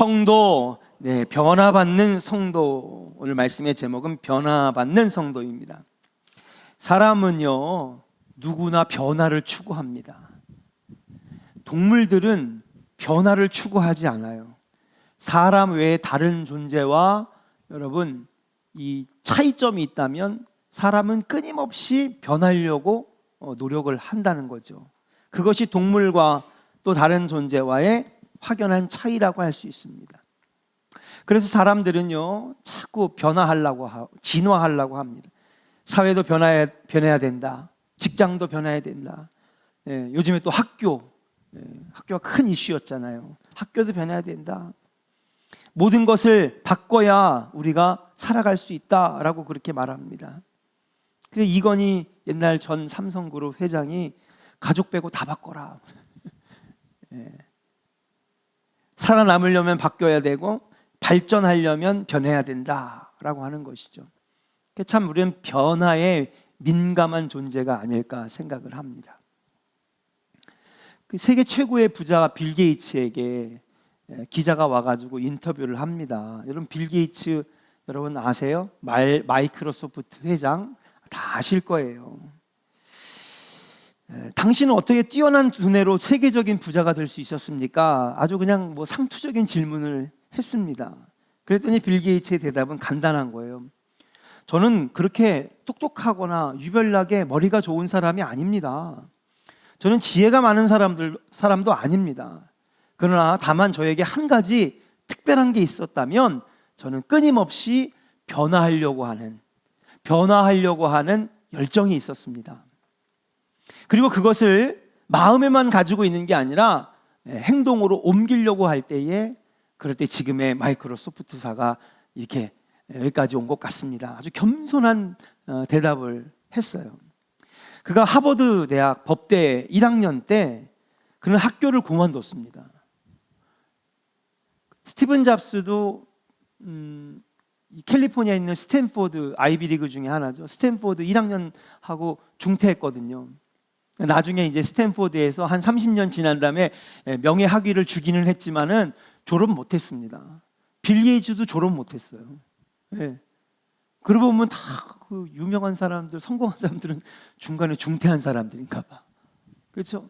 성도, 변화받는 성도. 오늘 말씀의 제목은 변화받는 성도입니다. 사람은요, 누구나 변화를 추구합니다. 동물들은 변화를 추구하지 않아요. 사람 외에 다른 존재와 여러분, 이 차이점이 있다면 사람은 끊임없이 변하려고 노력을 한다는 거죠. 그것이 동물과 또 다른 존재와의 확연한 차이라고 할 수 있습니다. 그래서 사람들은요, 자꾸 변화하려고 하고 진화하려고 합니다. 사회도 변해야 된다. 직장도 변해야 된다. 요즘에 또 학교가 큰 이슈였잖아요. 학교도 변해야 된다. 모든 것을 바꿔야 우리가 살아갈 수 있다라고 그렇게 말합니다. 그래서 이건희 옛날 전 삼성그룹 회장이 가족 빼고 다 바꿔라. 살아남으려면 바뀌어야 되고 발전하려면 변해야 된다라고 하는 것이죠. 참 우리는 변화에 민감한 존재가 아닐까 생각을 합니다. 그 세계 최고의 부자 빌 게이츠에게 기자가 와가지고 인터뷰를 합니다. 여러분 빌 게이츠 여러분 아세요? 마이크로소프트 회장 다 아실 거예요. 당신은 어떻게 뛰어난 두뇌로 세계적인 부자가 될 수 있었습니까? 아주 그냥 상투적인 질문을 했습니다. 그랬더니 빌 게이츠의 대답은 간단한 거예요. 저는 그렇게 똑똑하거나 유별나게 머리가 좋은 사람이 아닙니다. 저는 지혜가 많은 사람도 아닙니다. 그러나 다만 저에게 한 가지 특별한 게 있었다면 저는 끊임없이 변화하려고 하는 열정이 있었습니다. 그리고 그것을 마음에만 가지고 있는 게 아니라 행동으로 옮기려고 할 때에 그럴 때 지금의 마이크로소프트사가 이렇게 여기까지 온 것 같습니다. 아주 겸손한 대답을 했어요. 그가 하버드 대학 법대 1학년 때 그는 학교를 그만뒀습니다. 스티븐 잡스도 캘리포니아에 있는 스탠포드 아이비리그 중에 하나죠. 스탠포드 1학년 하고 중퇴했거든요. 나중에 이제 스탠포드에서 한 30년 지난 다음에 명예학위를 주기는 했지만은 졸업 못했습니다. 빌 게이츠도 졸업 못했어요. 그러고 보면 다 그 유명한 사람들, 성공한 사람들은 중간에 중퇴한 사람들인가 봐. 그렇죠?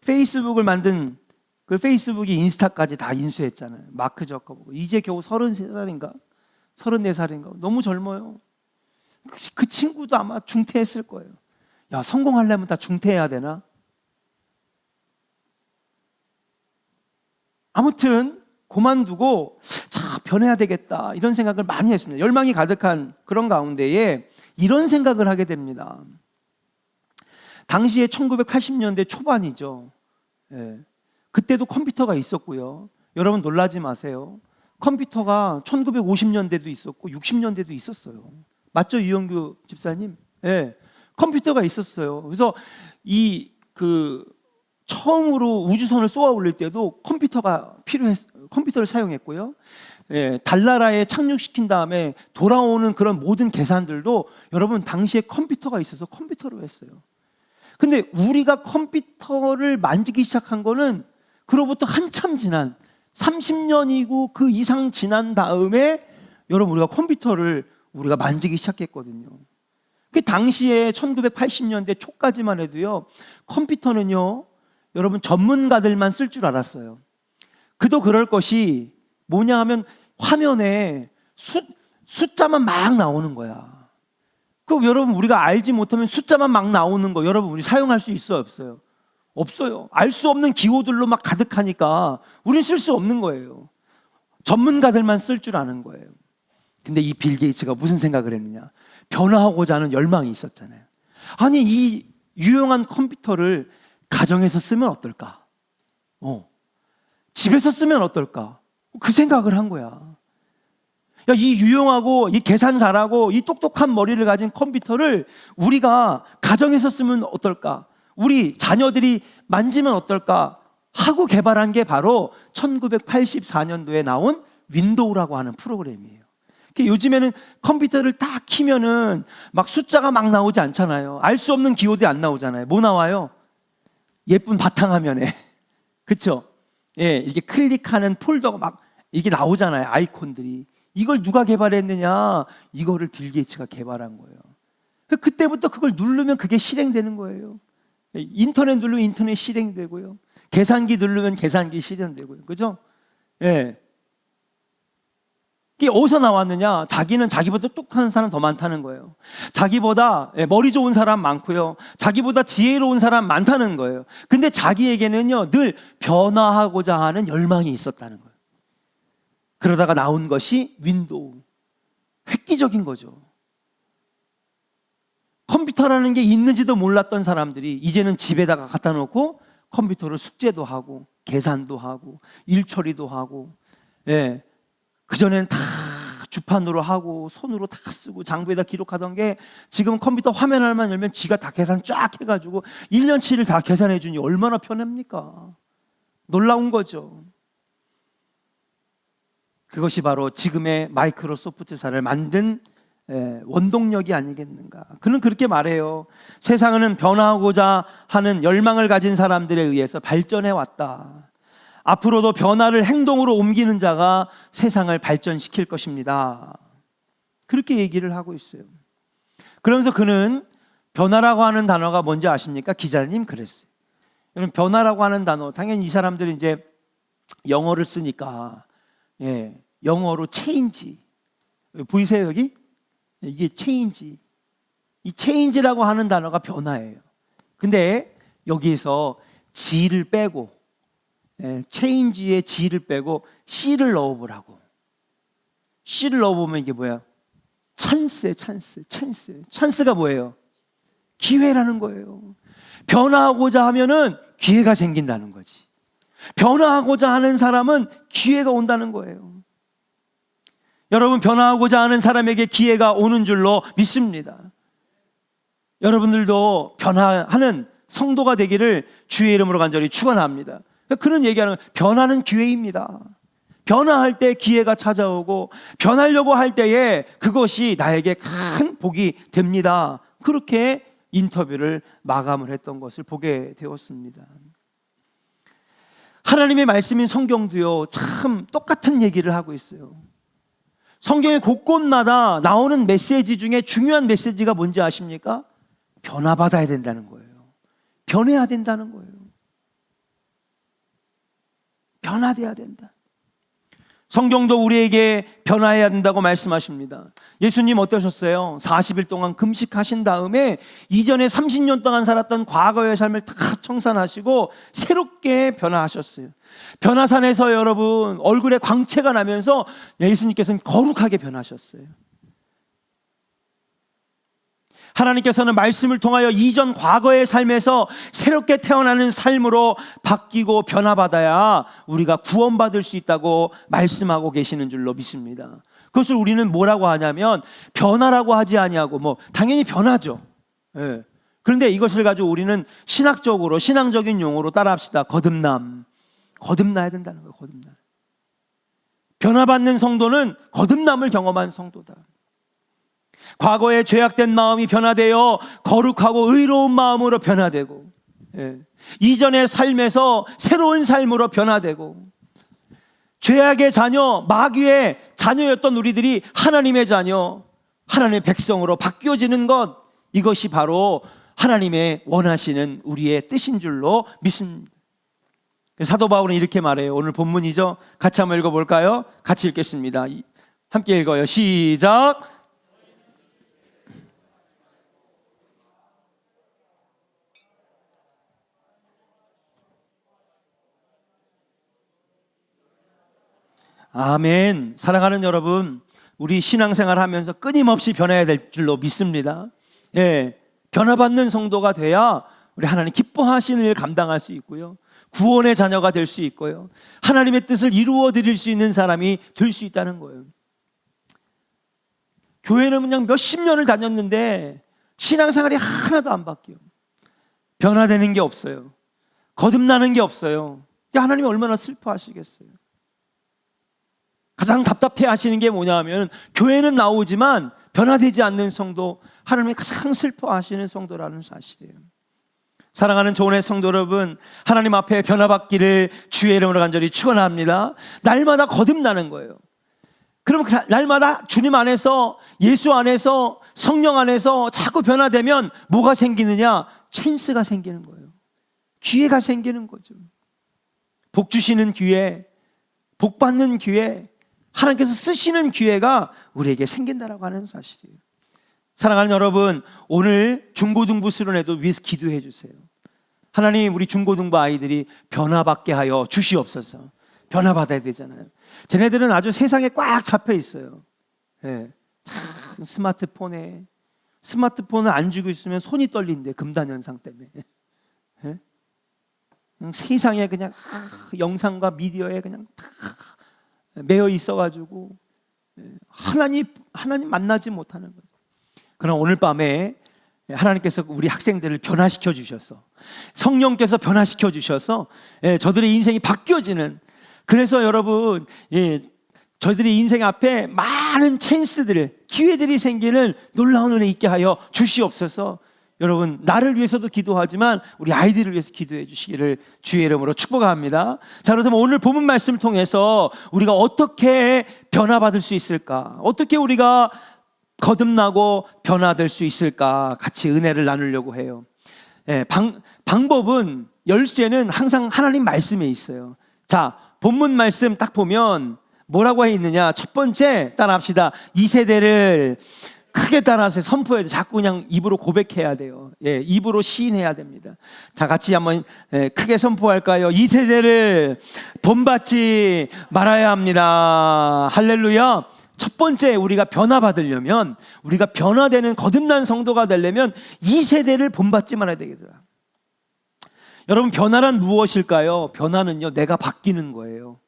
페이스북을 만든 그 페이스북이 인스타까지 다 인수했잖아요. 마크 저커버그. 이제 겨우 33살인가? 34살인가? 너무 젊어요. 그 친구도 아마 중퇴했을 거예요. 야, 성공하려면 다 중퇴해야 되나? 아무튼 그만두고 변해야 되겠다 이런 생각을 많이 했습니다. 열망이 가득한 그런 가운데에 이런 생각을 하게 됩니다. 당시에 1980년대 초반이죠. 그때도 컴퓨터가 있었고요. 여러분 놀라지 마세요. 컴퓨터가 1950년대도 있었고 60년대도 있었어요. 맞죠, 유영규 집사님? 컴퓨터가 있었어요. 그래서 처음으로 우주선을 쏘아 올릴 때도 컴퓨터를 사용했고요. 달나라에 착륙시킨 다음에 돌아오는 그런 모든 계산들도 여러분 당시에 컴퓨터가 있어서 컴퓨터로 했어요. 근데 우리가 컴퓨터를 만지기 시작한 거는 그로부터 한참 지난 30년이고 그 이상 지난 다음에 여러분 우리가 컴퓨터를 우리가 만지기 시작했거든요. 그 당시에 1980년대 초까지만 해도요, 컴퓨터는요, 여러분 전문가들만 쓸 줄 알았어요. 그도 그럴 것이 뭐냐 하면 화면에 숫자만 막 나오는 거야. 그 여러분 우리가 알지 못하면 숫자만 막 나오는 거 여러분 우리 사용할 수 있어요, 없어요? 없어요. 알 수 없는 기호들로 막 가득하니까 우린 쓸 수 없는 거예요. 전문가들만 쓸 줄 아는 거예요. 근데 이 빌 게이츠가 무슨 생각을 했느냐? 변화하고자 하는 열망이 있었잖아요. 아니 이 유용한 컴퓨터를 가정에서 쓰면 어떨까? 집에서 쓰면 어떨까? 그 생각을 한 거야. 야, 이 유용하고 이 계산 잘하고 이 똑똑한 머리를 가진 컴퓨터를 우리가 가정에서 쓰면 어떨까? 우리 자녀들이 만지면 어떨까? 하고 개발한 게 바로 1984년도에 나온 윈도우라고 하는 프로그램이에요. 요즘에는 컴퓨터를 딱 키면은 막 숫자가 막 나오지 않잖아요. 알 수 없는 기호들이 안 나오잖아요. 뭐 나와요? 예쁜 바탕화면에. 그렇죠? 이게 클릭하는 폴더가 막 이게 나오잖아요. 아이콘들이. 이걸 누가 개발했느냐? 이거를 빌 게이츠가 개발한 거예요. 그때부터 그걸 누르면 그게 실행되는 거예요. 인터넷 누르면 인터넷 실행되고요. 계산기 누르면 계산기 실행되고요. 그죠? 예. 이게 어디서 나왔느냐? 자기는 자기보다 똑똑한 사람 더 많다는 거예요. 자기보다 머리 좋은 사람 많고요. 자기보다 지혜로운 사람 많다는 거예요. 근데 자기에게는요, 늘 변화하고자 하는 열망이 있었다는 거예요. 그러다가 나온 것이 윈도우. 획기적인 거죠. 컴퓨터라는 게 있는지도 몰랐던 사람들이 이제는 집에다가 갖다 놓고 컴퓨터로 숙제도 하고 계산도 하고 일 처리도 하고, 그전에는 다 주판으로 하고 손으로 다 쓰고 장부에다 기록하던 게 지금 컴퓨터 화면 하나만 열면 지가 다 계산 쫙 해가지고 1년치를 다 계산해 주니 얼마나 편합니까? 놀라운 거죠. 그것이 바로 지금의 마이크로소프트사를 만든 원동력이 아니겠는가. 그는 그렇게 말해요. 세상은 변화하고자 하는 열망을 가진 사람들에 의해서 발전해 왔다. 앞으로도 변화를 행동으로 옮기는 자가 세상을 발전시킬 것입니다. 그렇게 얘기를 하고 있어요. 그러면서 그는 변화라고 하는 단어가 뭔지 아십니까? 기자님 그랬어요. 여러분, 변화라고 하는 단어, 당연히 이 사람들은 이제 영어를 쓰니까 영어로 체인지, 보이세요 여기? 이게 체인지. 이 체인지라고 하는 단어가 변화예요. 근데 여기에서 G를 빼고, 체인지의 G를 빼고 C를 넣어보라고. C를 넣어보면 이게 뭐야? 찬스예요. 찬스가 뭐예요? 기회라는 거예요. 변화하고자 하면은 기회가 생긴다는 거지. 변화하고자 하는 사람은 기회가 온다는 거예요. 여러분, 변화하고자 하는 사람에게 기회가 오는 줄로 믿습니다. 여러분들도 변화하는 성도가 되기를 주의 이름으로 간절히 축원합니다. 그런 얘기하는 거예요. 변화는 기회입니다. 변화할 때 기회가 찾아오고 변하려고 할 때에 그것이 나에게 큰 복이 됩니다. 그렇게 인터뷰를 마감을 했던 것을 보게 되었습니다. 하나님의 말씀인 성경도요, 참 똑같은 얘기를 하고 있어요. 성경의 곳곳마다 나오는 메시지 중에 중요한 메시지가 뭔지 아십니까? 변화받아야 된다는 거예요. 변해야 된다는 거예요. 변화돼야 된다. 성경도 우리에게 변화해야 된다고 말씀하십니다. 예수님 어떠셨어요? 40일 동안 금식하신 다음에 이전에 30년 동안 살았던 과거의 삶을 다 청산하시고 새롭게 변화하셨어요. 변화산에서 여러분 얼굴에 광채가 나면서 예수님께서는 거룩하게 변하셨어요. 하나님께서는 말씀을 통하여 이전 과거의 삶에서 새롭게 태어나는 삶으로 바뀌고 변화받아야 우리가 구원받을 수 있다고 말씀하고 계시는 줄로 믿습니다. 그것을 우리는 뭐라고 하냐면 변화라고 하지 아니하고 당연히 변화죠. 그런데 이것을 가지고 우리는 신학적으로 신앙적인 용어로 따라합시다. 거듭나야 된다는 거예요. 거듭나. 변화받는 성도는 거듭남을 경험한 성도다. 과거의 죄악된 마음이 변화되어 거룩하고 의로운 마음으로 변화되고, 이전의 삶에서 새로운 삶으로 변화되고, 죄악의 자녀, 마귀의 자녀였던 우리들이 하나님의 자녀, 하나님의 백성으로 바뀌어지는 것, 이것이 바로 하나님의 원하시는 우리의 뜻인 줄로 믿습니다. 사도 바울은 이렇게 말해요. 오늘 본문이죠. 같이 한번 읽어볼까요? 같이 읽겠습니다. 함께 읽어요. 시작. 아멘. 사랑하는 여러분, 우리 신앙생활 하면서 끊임없이 변해야 될 줄로 믿습니다. 변화받는 성도가 돼야 우리 하나님 기뻐하시는 일 감당할 수 있고요, 구원의 자녀가 될 수 있고요, 하나님의 뜻을 이루어 드릴 수 있는 사람이 될 수 있다는 거예요. 교회는 그냥 몇십 년을 다녔는데 신앙생활이 하나도 안 바뀌어요. 변화되는 게 없어요. 거듭나는 게 없어요. 하나님이 얼마나 슬퍼하시겠어요. 가장 답답해 하시는 게 뭐냐면 교회는 나오지만 변화되지 않는 성도, 하나님이 가장 슬퍼하시는 성도라는 사실이에요. 사랑하는 조은의 성도 여러분, 하나님 앞에 변화받기를 주의 이름으로 간절히 축원합니다. 날마다 거듭나는 거예요. 그럼 날마다 주님 안에서, 예수 안에서, 성령 안에서 자꾸 변화되면 뭐가 생기느냐? 찬스가 생기는 거예요. 기회가 생기는 거죠. 복 주시는 기회, 복 받는 기회, 하나님께서 쓰시는 기회가 우리에게 생긴다라고 하는 사실이에요. 사랑하는 여러분, 오늘 중고등부 수련회도 위해서 기도해 주세요. 하나님, 우리 중고등부 아이들이 변화받게 하여 주시옵소서. 변화받아야 되잖아요. 쟤네들은 아주 세상에 꽉 잡혀 있어요. 예. 스마트폰을 안 쥐고 있으면 손이 떨린대, 금단 현상 때문에. 예? 세상에 그냥 영상과 미디어에 그냥 다 매여 있어가지고 하나님 만나지 못하는 거예요. 그러나 오늘 밤에 하나님께서 우리 학생들을 변화시켜 주셔서, 성령께서 변화시켜 주셔서 저들의 인생이 바뀌어지는, 그래서 여러분, 저희들의 인생 앞에 많은 찬스들, 기회들이 생기는 놀라운 은혜 있게 하여 주시옵소서. 여러분, 나를 위해서도 기도하지만 우리 아이들을 위해서 기도해 주시기를 주의 이름으로 축복합니다. 자, 그렇다면 오늘 본문 말씀을 통해서 우리가 어떻게 변화받을 수 있을까? 어떻게 우리가 거듭나고 변화될 수 있을까? 같이 은혜를 나누려고 해요. 방법은, 열쇠는 항상 하나님 말씀에 있어요. 자, 본문 말씀 딱 보면 뭐라고 해 있느냐? 첫 번째, 따라합시다. 이 세대를 크게 따라서 선포해야 돼. 자꾸 그냥 입으로 고백해야 돼요. 입으로 시인해야 됩니다. 다 같이 한번 크게 선포할까요? 이 세대를 본받지 말아야 합니다. 할렐루야. 첫 번째, 우리가 변화받으려면, 우리가 변화되는 거듭난 성도가 되려면 이 세대를 본받지 말아야 되겠다. 여러분, 변화란 무엇일까요? 변화는요, 내가 바뀌는 거예요.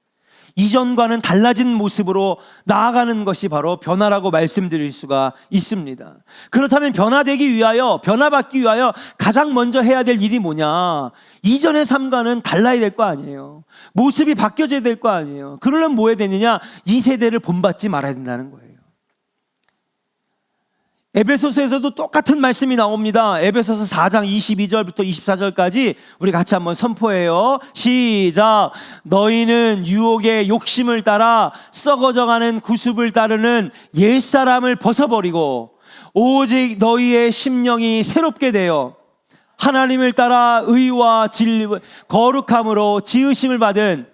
이전과는 달라진 모습으로 나아가는 것이 바로 변화라고 말씀드릴 수가 있습니다. 그렇다면 변화받기 위하여 가장 먼저 해야 될 일이 뭐냐? 이전의 삶과는 달라야 될 거 아니에요. 모습이 바뀌어져야 될 거 아니에요. 그러려면 뭐 해야 되느냐? 이 세대를 본받지 말아야 된다는 거예요. 에베소서에서도 똑같은 말씀이 나옵니다. 에베소서 4장 22절부터 24절까지 우리 같이 한번 선포해요. 시작. 너희는 유혹의 욕심을 따라 썩어져가는 구습을 따르는 옛사람을 벗어버리고 오직 너희의 심령이 새롭게 되어 하나님을 따라 의와 진리, 거룩함으로 지으심을 받은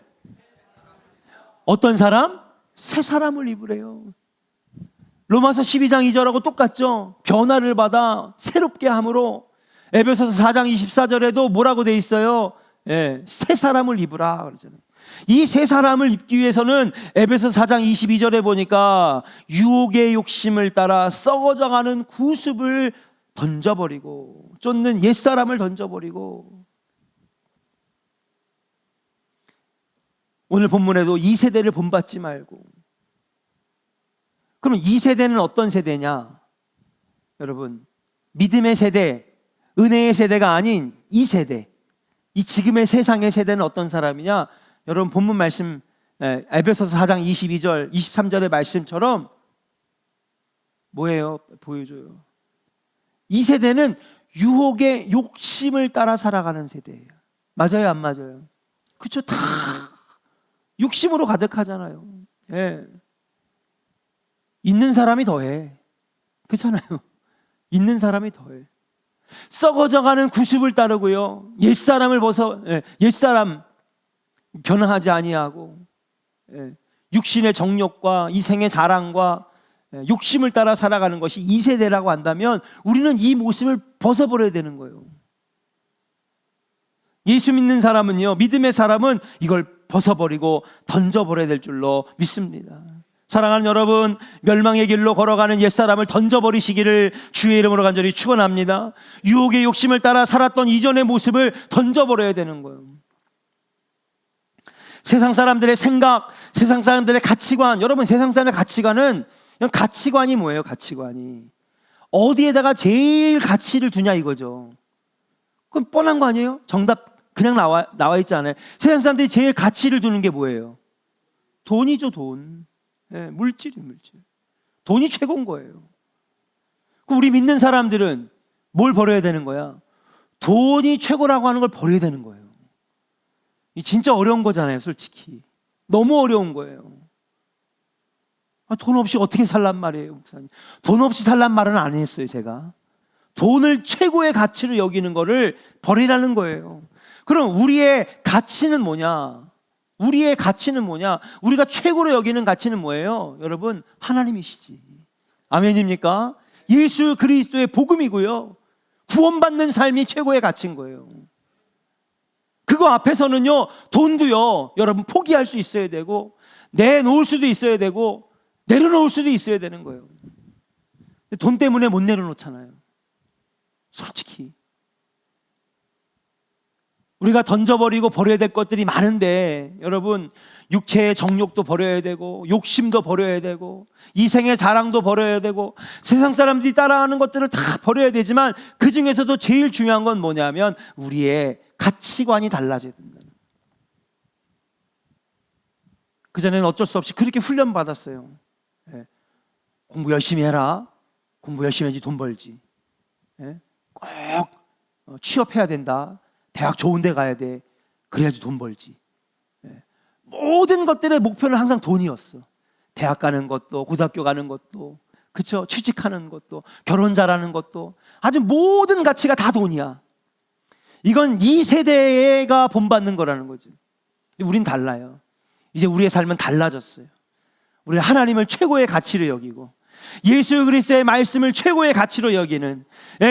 어떤 사람? 새 사람을 입으래요. 로마서 12장 2절하고 똑같죠. 변화를 받아 새롭게 함으로. 에베소서 4장 24절에도 뭐라고 돼 있어요? 새 사람을 입으라 그러잖아요. 이 새 사람을 입기 위해서는 에베소서 4장 22절에 보니까 유혹의 욕심을 따라 썩어져가는 구습을 던져버리고, 쫓는 옛사람을 던져버리고, 오늘 본문에도 이 세대를 본받지 말고. 그럼 이 세대는 어떤 세대냐? 여러분, 믿음의 세대, 은혜의 세대가 아닌 이 세대, 이 지금의 세상의 세대는 어떤 사람이냐? 여러분, 본문 말씀 에베소서 4장 22절, 23절의 말씀처럼 뭐예요? 보여줘요. 이 세대는 유혹의 욕심을 따라 살아가는 세대예요. 맞아요, 안 맞아요? 그렇죠? 다 욕심으로 가득하잖아요. 있는 사람이 더해. 그렇잖아요. 있는 사람이 더해. 썩어져가는 구습을 따르고요. 옛사람을 옛사람 변화하지 아니하고, 육신의 정욕과 이생의 자랑과 욕심을 따라 살아가는 것이 이 세대라고 한다면 우리는 이 모습을 벗어버려야 되는 거예요. 예수 믿는 사람은요, 믿음의 사람은 이걸 벗어버리고 던져버려야 될 줄로 믿습니다. 사랑하는 여러분, 멸망의 길로 걸어가는 옛사람을 던져버리시기를 주의 이름으로 간절히 축원합니다. 유혹의 욕심을 따라 살았던 이전의 모습을 던져버려야 되는 거예요. 세상 사람들의 생각, 세상 사람들의 가치관, 여러분, 세상 사람의 가치관은, 가치관이 뭐예요? 가치관이 어디에다가 제일 가치를 두냐 이거죠. 그럼 뻔한 거 아니에요? 정답 그냥 나와 있지 않아요? 세상 사람들이 제일 가치를 두는 게 뭐예요? 돈이죠, 돈. 물질. 돈이 최고인 거예요. 우리 믿는 사람들은 뭘 버려야 되는 거야? 돈이 최고라고 하는 걸 버려야 되는 거예요. 이 진짜 어려운 거잖아요, 솔직히. 너무 어려운 거예요. 돈 없이 어떻게 살란 말이에요, 목사님. 돈 없이 살란 말은 안 했어요, 제가. 돈을 최고의 가치로 여기는 거를 버리라는 거예요. 그럼 우리의 가치는 뭐냐? 우리의 가치는 뭐냐? 우리가 최고로 여기는 가치는 뭐예요? 여러분, 하나님이시지. 아멘입니까? 예수 그리스도의 복음이고요. 구원받는 삶이 최고의 가치인 거예요. 그거 앞에서는요, 돈도요, 여러분 포기할 수 있어야 되고, 내놓을 수도 있어야 되고, 내려놓을 수도 있어야 되는 거예요. 근데 돈 때문에 못 내려놓잖아요. 솔직히. 우리가 던져버리고 버려야 될 것들이 많은데, 여러분, 육체의 정욕도 버려야 되고, 욕심도 버려야 되고, 이생의 자랑도 버려야 되고, 세상 사람들이 따라하는 것들을 다 버려야 되지만, 그 중에서도 제일 중요한 건 뭐냐면 우리의 가치관이 달라져야 된다. 그전에는 어쩔 수 없이 그렇게 훈련받았어요. 공부 열심히 해라. 공부 열심히 해야지 돈 벌지. 꼭 취업해야 된다. 대학 좋은 데 가야 돼. 그래야지 돈 벌지. 모든 것들의 목표는 항상 돈이었어. 대학 가는 것도, 고등학교 가는 것도, 그쵸? 취직하는 것도, 결혼 잘하는 것도, 아주 모든 가치가 다 돈이야. 이건 이 세대가 본받는 거라는 거죠. 우린 달라요. 이제 우리의 삶은 달라졌어요. 우리는 하나님을 최고의 가치로 여기고, 예수 그리스도의 말씀을 최고의 가치로 여기는,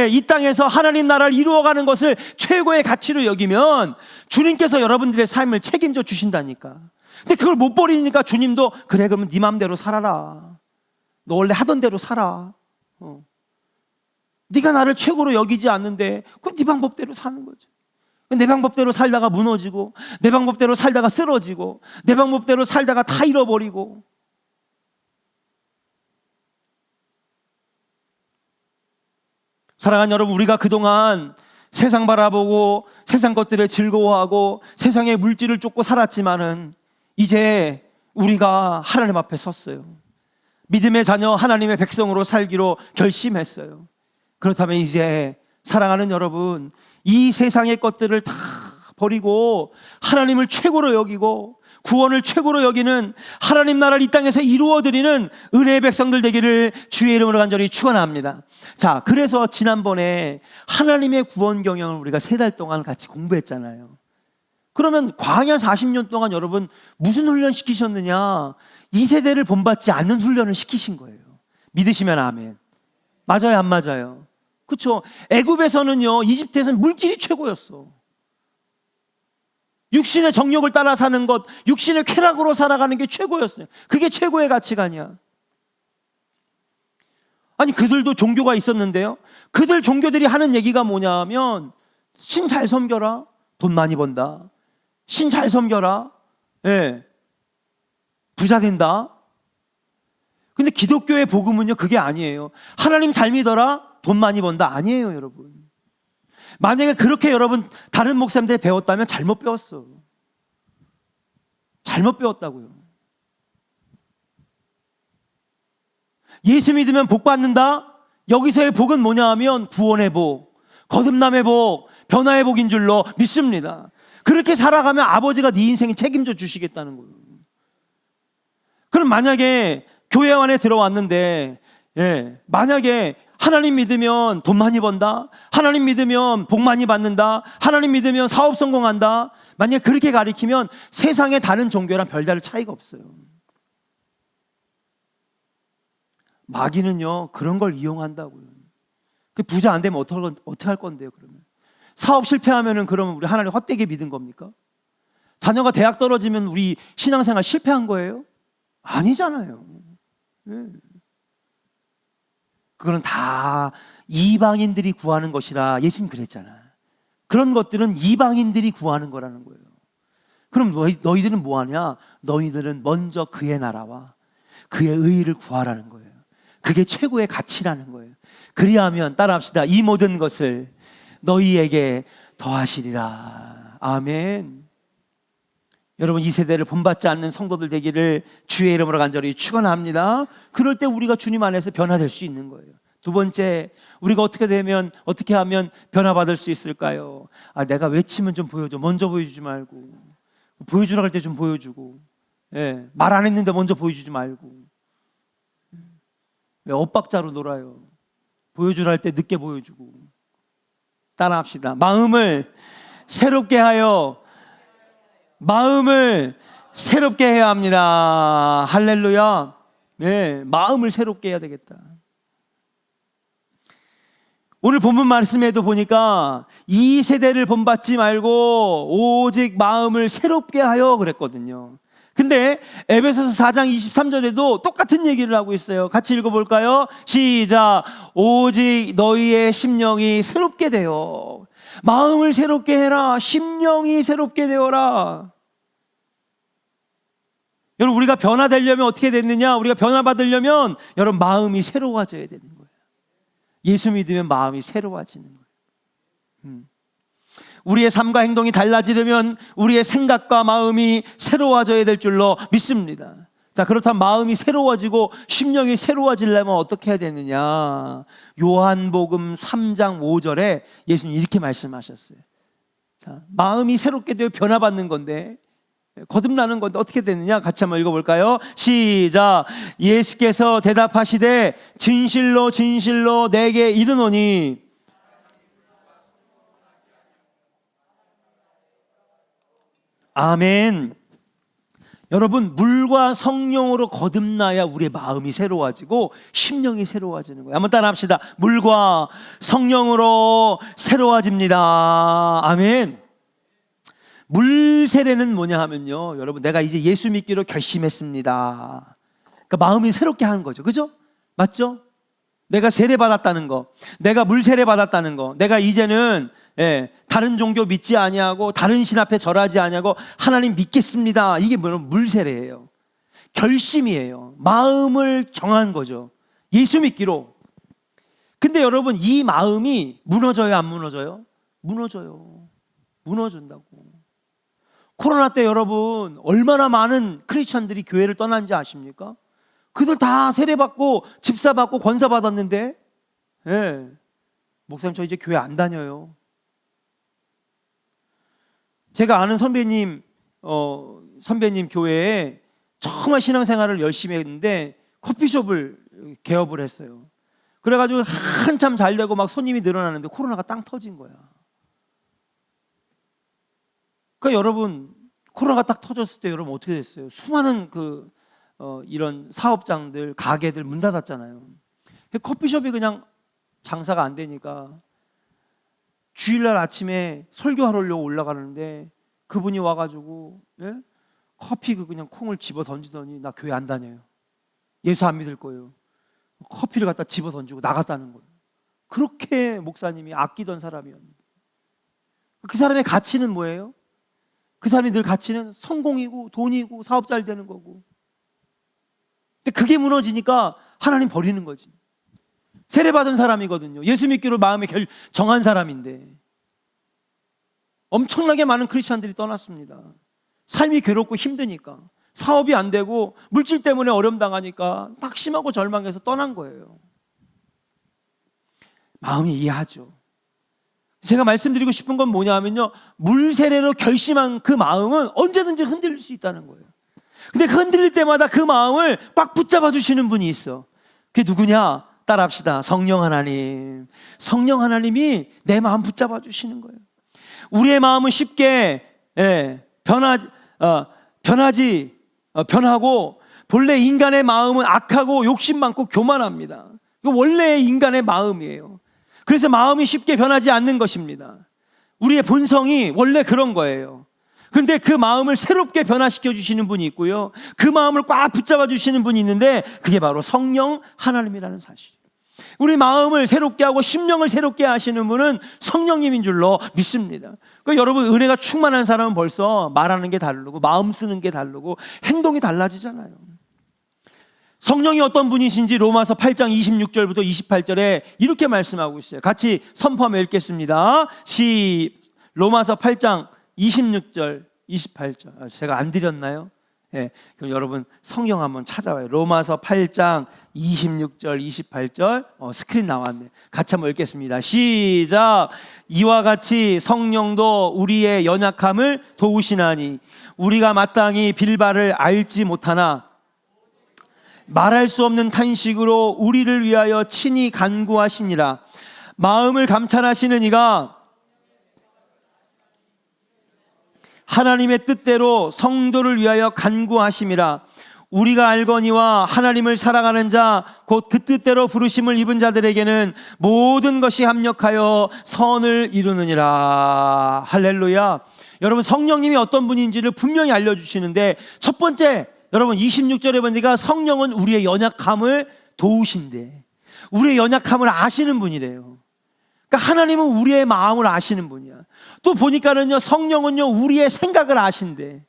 이 땅에서 하나님 나라를 이루어가는 것을 최고의 가치로 여기면 주님께서 여러분들의 삶을 책임져 주신다니까. 근데 그걸 못 버리니까 주님도 그래, 그러면 네 맘대로 살아라. 너 원래 하던 대로 살아. 네가 나를 최고로 여기지 않는데 그럼 네 방법대로 사는 거죠. 내 방법대로 살다가 무너지고, 내 방법대로 살다가 쓰러지고, 내 방법대로 살다가 다 잃어버리고. 사랑하는 여러분, 우리가 그동안 세상 바라보고 세상 것들에 즐거워하고 세상의 물질을 쫓고 살았지만은 이제 우리가 하나님 앞에 섰어요. 믿음의 자녀 하나님의 백성으로 살기로 결심했어요. 그렇다면 이제 사랑하는 여러분, 이 세상의 것들을 다 버리고 하나님을 최고로 여기고 구원을 최고로 여기는 하나님 나라를 이 땅에서 이루어드리는 은혜의 백성들 되기를 주의 이름으로 간절히 축원합니다. 자, 그래서 지난번에 하나님의 구원 경영을 우리가 3달 동안 같이 공부했잖아요. 그러면 광야 40년 동안 여러분 무슨 훈련 시키셨느냐? 이 세대를 본받지 않는 훈련을 시키신 거예요. 믿으시면 아멘. 맞아요, 안 맞아요? 그렇죠? 애굽에서는요, 이집트에서는 물질이 최고였어. 육신의 정욕을 따라 사는 것, 육신의 쾌락으로 살아가는 게 최고였어요. 그게 최고의 가치관이야. 아니, 그들도 종교가 있었는데요, 그들 종교들이 하는 얘기가 뭐냐면 신 잘 섬겨라, 돈 많이 번다. 신 잘 섬겨라, 부자 된다. 근데 기독교의 복음은요, 그게 아니에요. 하나님 잘 믿어라, 돈 많이 번다. 아니에요, 여러분. 만약에 그렇게 여러분 다른 목사님들 배웠다면 잘못 배웠어. 잘못 배웠다고요. 예수 믿으면 복 받는다? 여기서의 복은 뭐냐 하면 구원의 복, 거듭남의 복, 변화의 복인 줄로 믿습니다. 그렇게 살아가면 아버지가 네 인생에 책임져 주시겠다는 거예요. 그럼 만약에 교회 안에 들어왔는데, 만약에 하나님 믿으면 돈 많이 번다, 하나님 믿으면 복 많이 받는다, 하나님 믿으면 사업 성공한다, 만약에 그렇게 가리키면 세상의 다른 종교랑 별다른 차이가 없어요. 마귀는요, 그런 걸 이용한다고요. 그 부자 안 되면 어떻게 할 건데요, 그러면? 사업 실패하면은 그러면 우리 하나님 헛되게 믿은 겁니까? 자녀가 대학 떨어지면 우리 신앙생활 실패한 거예요? 아니잖아요. 그거는 다 이방인들이 구하는 것이라 예수님 그랬잖아. 그런 것들은 이방인들이 구하는 거라는 거예요. 그럼 너희들은 뭐하냐? 너희들은 먼저 그의 나라와 그의 의의를 구하라는 거예요. 그게 최고의 가치라는 거예요. 그리하면 따라합시다. 이 모든 것을 너희에게 더하시리라. 아멘. 여러분, 이 세대를 본받지 않는 성도들 되기를 주의 이름으로 간절히 축원합니다. 그럴 때 우리가 주님 안에서 변화될 수 있는 거예요. 두 번째, 우리가 어떻게 하면 변화받을 수 있을까요? 내가 외치면 좀 보여줘. 먼저 보여주지 말고, 보여주라 할 때 좀 보여주고, 말 안 했는데 먼저 보여주지 말고, 왜 엇박자로 놀아요? 보여주라 할 때 늦게 보여주고. 따라합시다. 마음을 새롭게 하여, 마음을 새롭게 해야 합니다. 할렐루야. 마음을 새롭게 해야 되겠다. 오늘 본문 말씀에도 보니까 이 세대를 본받지 말고 오직 마음을 새롭게 하여 그랬거든요. 근데 에베소서 4장 23절에도 똑같은 얘기를 하고 있어요. 같이 읽어볼까요? 시작. 오직 너희의 심령이 새롭게 되어. 마음을 새롭게 해라. 심령이 새롭게 되어라. 여러분, 우리가 변화되려면 어떻게 됐느냐? 우리가 변화받으려면 여러분 마음이 새로워져야 되는 거예요. 예수 믿으면 마음이 새로워지는 거예요. 우리의 삶과 행동이 달라지려면 우리의 생각과 마음이 새로워져야 될 줄로 믿습니다. 자, 그렇다면 마음이 새로워지고 심령이 새로워지려면 어떻게 해야 되느냐? 요한복음 3장 5절에 예수님 이렇게 말씀하셨어요. 자, 마음이 새롭게 되어 변화받는 건데, 거듭나는 건데 어떻게 되느냐? 같이 한번 읽어볼까요? 시작. 예수께서 대답하시되 진실로 진실로 내게 이르노니. 아멘. 여러분, 물과 성령으로 거듭나야 우리의 마음이 새로워지고 심령이 새로워지는 거예요. 한번 따라 합시다. 물과 성령으로 새로워집니다. 아멘. 물 세례는 뭐냐 하면요, 여러분, 내가 이제 예수 믿기로 결심했습니다. 그러니까 마음이 새롭게 하는 거죠. 그죠? 맞죠? 내가 세례 받았다는 거, 내가 물 세례 받았다는 거, 내가 이제는 다른 종교 믿지 아니하고 다른 신 앞에 절하지 아니하고 하나님 믿겠습니다. 이게 뭐냐면 물 세례예요. 결심이에요. 마음을 정한 거죠. 예수 믿기로. 근데 여러분, 이 마음이 무너져요, 안 무너져요? 무너져요. 무너진다고. 코로나 때 여러분 얼마나 많은 크리스천들이 교회를 떠난지 아십니까? 그들 다 세례받고 집사받고 권사받았는데, 목사님 저 이제 교회 안 다녀요. 제가 아는 선배님 교회에 정말 신앙생활을 열심히 했는데 커피숍을 개업을 했어요. 그래가지고 한참 잘 되고 막 손님이 늘어나는데 코로나가 땅 터진 거야. 그러니까 여러분, 코로나가 딱 터졌을 때 여러분 어떻게 됐어요? 수많은 이런 사업장들, 가게들 문 닫았잖아요. 커피숍이 그냥 장사가 안 되니까 주일날 아침에 설교하려고 올라가는데 그분이 와가지고 커피 그냥 콩을 집어 던지더니 나 교회 안 다녀요. 예수 안 믿을 거예요. 커피를 갖다 집어 던지고 나갔다는 거예요. 그렇게 목사님이 아끼던 사람이었는데, 그 사람의 가치는 뭐예요? 그 사람이 늘 가치는 성공이고 돈이고 사업 잘 되는 거고. 근데 그게 무너지니까 하나님 버리는 거지. 세례받은 사람이거든요. 예수 믿기로 마음에 정한 사람인데 엄청나게 많은 크리스찬들이 떠났습니다. 삶이 괴롭고 힘드니까, 사업이 안 되고 물질 때문에 어려움 당하니까 낙심하고 절망해서 떠난 거예요. 마음이 이해하죠. 제가 말씀드리고 싶은 건 뭐냐면요, 물 세례로 결심한 그 마음은 언제든지 흔들릴 수 있다는 거예요. 근데 그 흔들릴 때마다 그 마음을 꽉 붙잡아 주시는 분이 있어. 그게 누구냐? 따라합시다. 성령 하나님. 성령 하나님이 내 마음 붙잡아 주시는 거예요. 우리의 마음은 쉽게 변하고, 본래 인간의 마음은 악하고 욕심 많고 교만합니다. 이거 원래 인간의 마음이에요. 그래서 마음이 쉽게 변하지 않는 것입니다. 우리의 본성이 원래 그런 거예요. 그런데 그 마음을 새롭게 변화시켜 주시는 분이 있고요, 그 마음을 꽉 붙잡아 주시는 분이 있는데 그게 바로 성령 하나님이라는 사실이에요. 우리 마음을 새롭게 하고 심령을 새롭게 하시는 분은 성령님인 줄로 믿습니다. 그러니까 여러분, 은혜가 충만한 사람은 벌써 말하는 게 다르고 마음 쓰는 게 다르고 행동이 달라지잖아요. 성령이 어떤 분이신지 로마서 8장 26절부터 28절에 이렇게 말씀하고 있어요. 같이 선포하며 읽겠습니다. 로마서 8장 26절 28절. 제가 안 드렸나요? 예, 그럼 여러분 성경 한번 찾아봐요. 로마서 8장 26절, 28절 스크린 나왔네. 같이 한번 읽겠습니다. 시작. 이와 같이 성령도 우리의 연약함을 도우시나니 우리가 마땅히 빌바를 알지 못하나 말할 수 없는 탄식으로 우리를 위하여 친히 간구하시니라. 마음을 감찰하시는 이가 하나님의 뜻대로 성도를 위하여 간구하심이라. 우리가 알거니와 하나님을 사랑하는 자 곧 그 뜻대로 부르심을 입은 자들에게는 모든 것이 합력하여 선을 이루느니라. 할렐루야. 여러분, 성령님이 어떤 분인지를 분명히 알려주시는데, 첫 번째, 여러분 26절에 보니까 성령은 우리의 연약함을 도우신대. 우리의 연약함을 아시는 분이래요. 그러니까 하나님은 우리의 마음을 아시는 분이야. 또 보니까는요, 성령은요 우리의 생각을 아신대.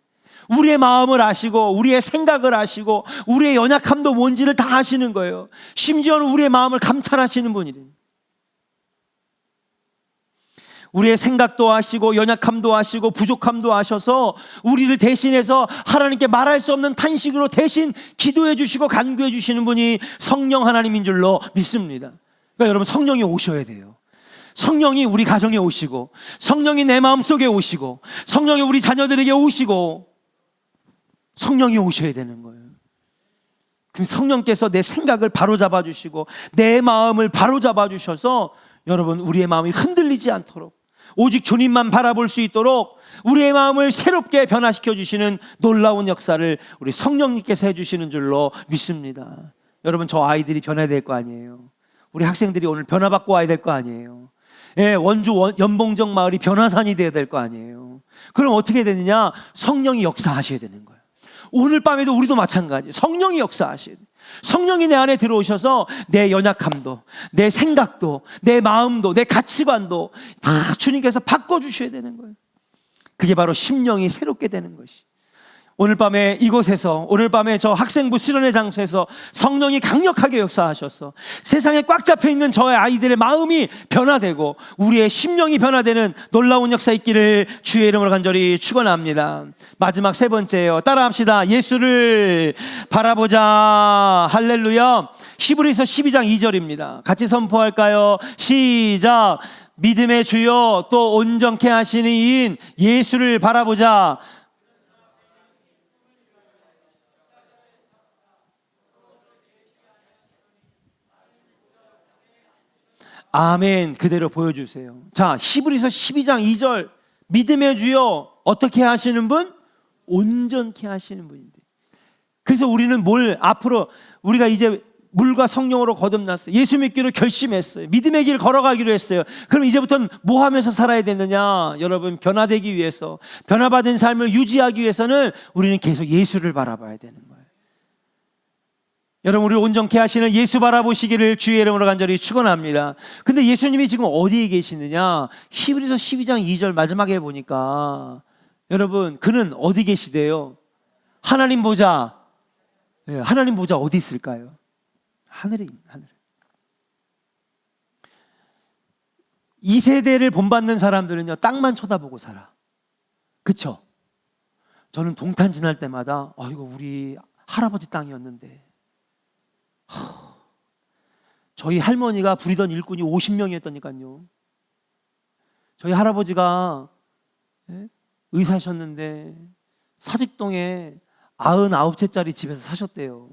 우리의 마음을 아시고 우리의 생각을 아시고 우리의 연약함도 뭔지를 다 아시는 거예요. 심지어는 우리의 마음을 감찰하시는 분이래요. 우리의 생각도 아시고 연약함도 아시고 부족함도 아셔서 우리를 대신해서 하나님께 말할 수 없는 탄식으로 대신 기도해 주시고 간구해 주시는 분이 성령 하나님인 줄로 믿습니다. 그러니까 여러분, 성령이 오셔야 돼요. 성령이 우리 가정에 오시고, 성령이 내 마음속에 오시고, 성령이 우리 자녀들에게 오시고, 성령이 오셔야 되는 거예요. 그럼 성령께서 내 생각을 바로잡아 주시고 내 마음을 바로잡아 주셔서 여러분, 우리의 마음이 흔들리지 않도록 오직 주님만 바라볼 수 있도록 우리의 마음을 새롭게 변화시켜 주시는 놀라운 역사를 우리 성령님께서 해주시는 줄로 믿습니다. 여러분, 저 아이들이 변해야 될 거 아니에요. 우리 학생들이 오늘 변화받고 와야 될 거 아니에요. 예, 원주 연봉정 마을이 변화산이 되어야 될 거 아니에요. 그럼 어떻게 되느냐? 성령이 역사하셔야 되는 거예요. 오늘 밤에도 우리도 마찬가지. 성령이 역사하셔야 돼요. 성령이 내 안에 들어오셔서 내 연약함도, 내 생각도, 내 마음도, 내 가치관도 다 주님께서 바꿔주셔야 되는 거예요. 그게 바로 심령이 새롭게 되는 것이. 오늘 밤에 이곳에서, 오늘 밤에 저 학생부 수련회 장소에서 성령이 강력하게 역사하셔서 세상에 꽉 잡혀있는 저의 아이들의 마음이 변화되고 우리의 심령이 변화되는 놀라운 역사 있기를 주의 이름으로 간절히 축원합니다. 마지막 세 번째예요. 따라합시다. 예수를 바라보자. 할렐루야. 히브리서 12장 2절입니다. 같이 선포할까요? 시작. 믿음의 주요 또 온전케 하시는 이인 예수를 바라보자. 아멘. 그대로 보여주세요. 자, 히브리서 12장 2절. 믿음의 주여 어떻게 하시는 분? 온전케 하시는 분인데. 그래서 우리는 뭘 앞으로 우리가 이제 물과 성령으로 거듭났어요. 예수 믿기로 결심했어요. 믿음의 길 걸어가기로 했어요. 그럼 이제부터는 뭐 하면서 살아야 되느냐? 여러분, 변화되기 위해서, 변화받은 삶을 유지하기 위해서는 우리는 계속 예수를 바라봐야 되는 거예요. 여러분, 우리 온전케 하시는 예수 바라보시기를 주의 이름으로 간절히 축원합니다. 근데 예수님이 지금 어디에 계시느냐? 히브리서 12장 2절 마지막에 보니까 여러분, 그는 어디 계시대요? 하나님 보좌. 네, 하나님 보좌 어디 있을까요? 하늘에. 이 세대를 본받는 사람들은요, 땅만 쳐다보고 살아. 그쵸? 저는 동탄 지날 때마다 이거 우리 할아버지 땅이었는데, 저희 할머니가 부리던 일꾼이 50명이었다니까요. 저희 할아버지가 의사셨는데 사직동에 99채짜리 집에서 사셨대요.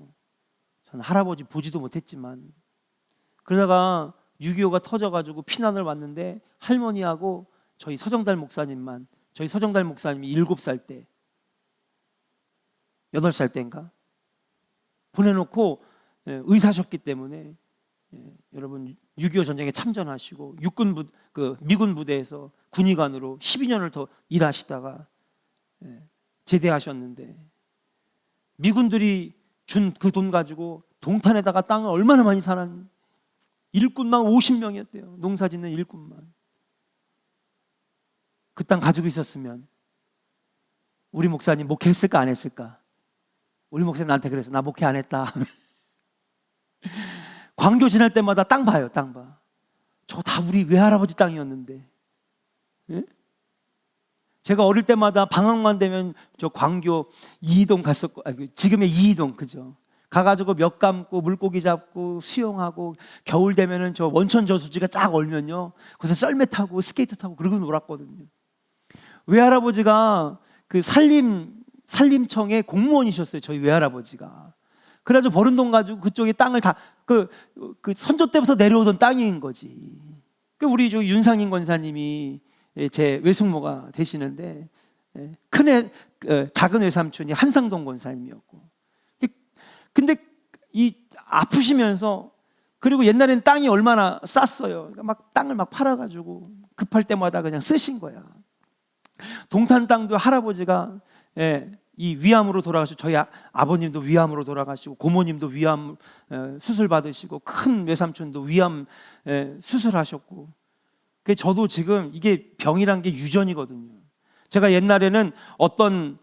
저는 할아버지 보지도 못했지만, 그러다가 6.25가 터져가지고 피난을 왔는데 할머니하고 저희 서정달 목사님이 7살 때, 8살 때인가 보내놓고 의사셨기 때문에 여러분 6.25 전쟁에 참전하시고 미군 부대에서 군의관으로 12년을 더 일하시다가 제대하셨는데, 미군들이 준 그 돈 가지고 동탄에다가 땅을 얼마나 많이 사놨니? 일꾼만 50명이었대요. 농사 짓는 일꾼만. 그 땅 가지고 있었으면 우리 목사님 목회했을까 안 했을까? 우리 목사님 나한테 그래서 나 목회 안 했다. 광교 지날 때마다 땅 봐요. 땅 봐. 저거 다 우리 외할아버지 땅이었는데. 예? 제가 어릴 때마다 방학만 되면 저 광교 이이동 갔었고, 지금의 이이동, 그죠? 가가지고 몇 감고 물고기 잡고 수영하고, 겨울 되면은 저 원천 저수지가 쫙 얼면요, 거기서 썰매 타고 스케이트 타고 그러고 놀았거든요. 외할아버지가 그 산림청의 공무원이셨어요. 저희 외할아버지가. 그래가지고 버는 돈 가지고 그쪽에 땅을 다 그 선조 때부터 내려오던 땅인 거지. 그 우리 저 윤상인 권사님이 제 외숙모가 되시는데, 작은 외삼촌이 한상동 권사님이었고, 근데 이 아프시면서, 그리고 옛날엔 땅이 얼마나 쌌어요. 그러니까 막 땅을 막 팔아가지고 급할 때마다 그냥 쓰신 거야. 동탄 땅도 할아버지가 이 위암으로 돌아가시고, 저희 아버님도 위암으로 돌아가시고, 고모님도 위암 수술 받으시고, 큰 외삼촌도 위암 수술하셨고, 저도 지금 이게 병이란 게 유전이거든요. 제가 옛날에는 어떤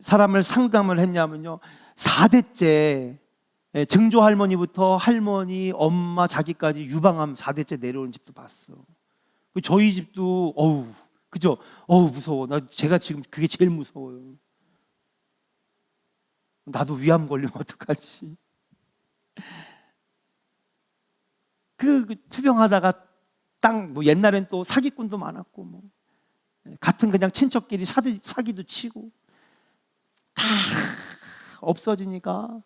사람을 상담을 했냐면요, 4대째 증조 할머니부터 할머니, 엄마, 자기까지 유방암 4대째 내려오는 집도 봤어. 저희 집도 그죠? 무서워. 제가 지금 그게 제일 무서워요. 나도 위암 걸리면 어떡하지? 투병하다가 땅, 옛날엔 또 사기꾼도 많았고, 같은 그냥 친척끼리 사기도 치고, 다 없어지니까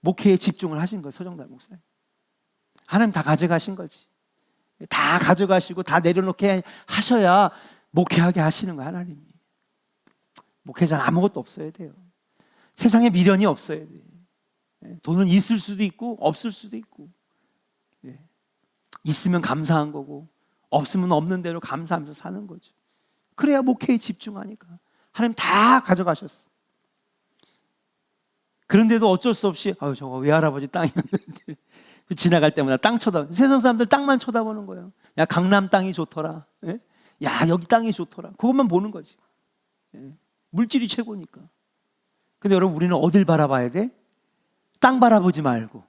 목회에 집중을 하신 거예요, 서정달 목사님. 하나님 다 가져가신 거지. 다 가져가시고 다 내려놓게 하셔야 목회하게 하시는 거예요, 하나님이. 목회자는 아무것도 없어야 돼요. 세상에 미련이 없어야 돼요. 돈은 있을 수도 있고 없을 수도 있고, 있으면 감사한 거고 없으면 없는 대로 감사하면서 사는 거죠. 그래야 목회에 집중하니까. 하나님 다 가져가셨어. 그런데도 어쩔 수 없이 저거 외할아버지 땅이었는데 지나갈 때마다 땅 쳐다보는, 세상 사람들 땅만 쳐다보는 거예요. 야, 강남 땅이 좋더라. 야, 여기 땅이 좋더라. 그것만 보는 거지. 물질이 최고니까. 근데 여러분, 우리는 어딜 바라봐야 돼? 땅 바라보지 말고,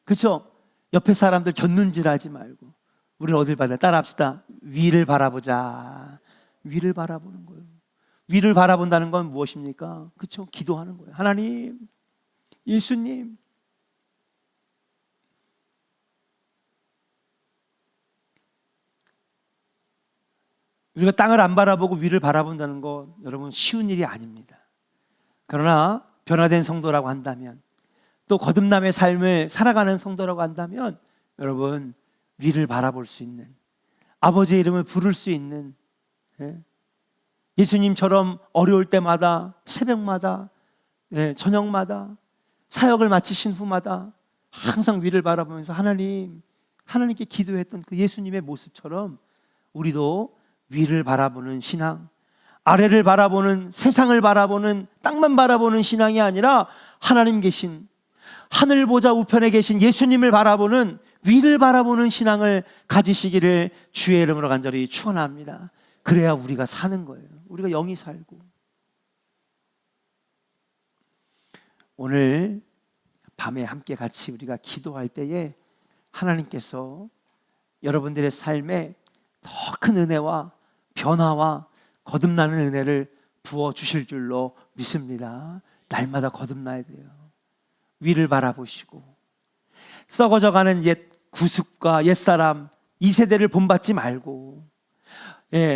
그렇죠? 옆에 사람들 곁눈질하지 말고, 우리는 어딜 봐야 돼? 따라합시다. 위를 바라보자. 위를 바라보는 거예요. 위를 바라본다는 건 무엇입니까? 그렇죠? 기도하는 거예요. 하나님, 예수님, 우리가 땅을 안 바라보고 위를 바라본다는 건 여러분 쉬운 일이 아닙니다. 그러나 변화된 성도라고 한다면, 또 거듭남의 삶을 살아가는 성도라고 한다면, 여러분 위를 바라볼 수 있는, 아버지의 이름을 부를 수 있는, 예수님처럼 어려울 때마다, 새벽마다, 저녁마다, 사역을 마치신 후마다 항상 위를 바라보면서 하나님께 기도했던 그 예수님의 모습처럼 우리도 위를 바라보는 신앙, 아래를 바라보는, 세상을 바라보는, 땅만 바라보는 신앙이 아니라 하나님 계신, 하늘 보좌 우편에 계신 예수님을 바라보는, 위를 바라보는 신앙을 가지시기를 주의 이름으로 간절히 축원합니다. 그래야 우리가 사는 거예요. 우리가 영이 살고. 오늘 밤에 함께 같이 우리가 기도할 때에 하나님께서 여러분들의 삶에 더 큰 은혜와 변화와 거듭나는 은혜를 부어주실 줄로 믿습니다. 날마다 거듭나야 돼요. 위를 바라보시고, 썩어져가는 옛 구습과 옛사람, 이 세대를 본받지 말고,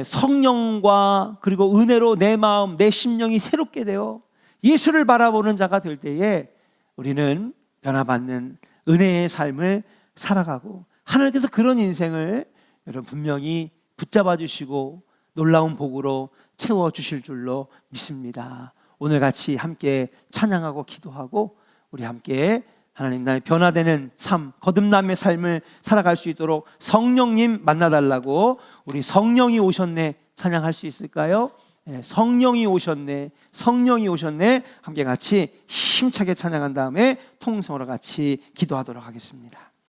성령과 그리고 은혜로 내 마음, 내 심령이 새롭게 되어 예수를 바라보는 자가 될 때에 우리는 변화받는 은혜의 삶을 살아가고, 하나님께서 그런 인생을 여러분 분명히 붙잡아 주시고 놀라운 복으로 채워주실 줄로 믿습니다. 오늘 같이 함께 찬양하고 기도하고 우리 함께 하나님 나의 변화되는 삶, 거듭남의 삶을 살아갈 수 있도록 성령님 만나달라고, 우리 성령이 오셨네 찬양할 수 있을까요? 성령이 오셨네, 성령이 오셨네. 함께 같이 힘차게 찬양한 다음에 통성으로 같이 기도하도록 하겠습니다.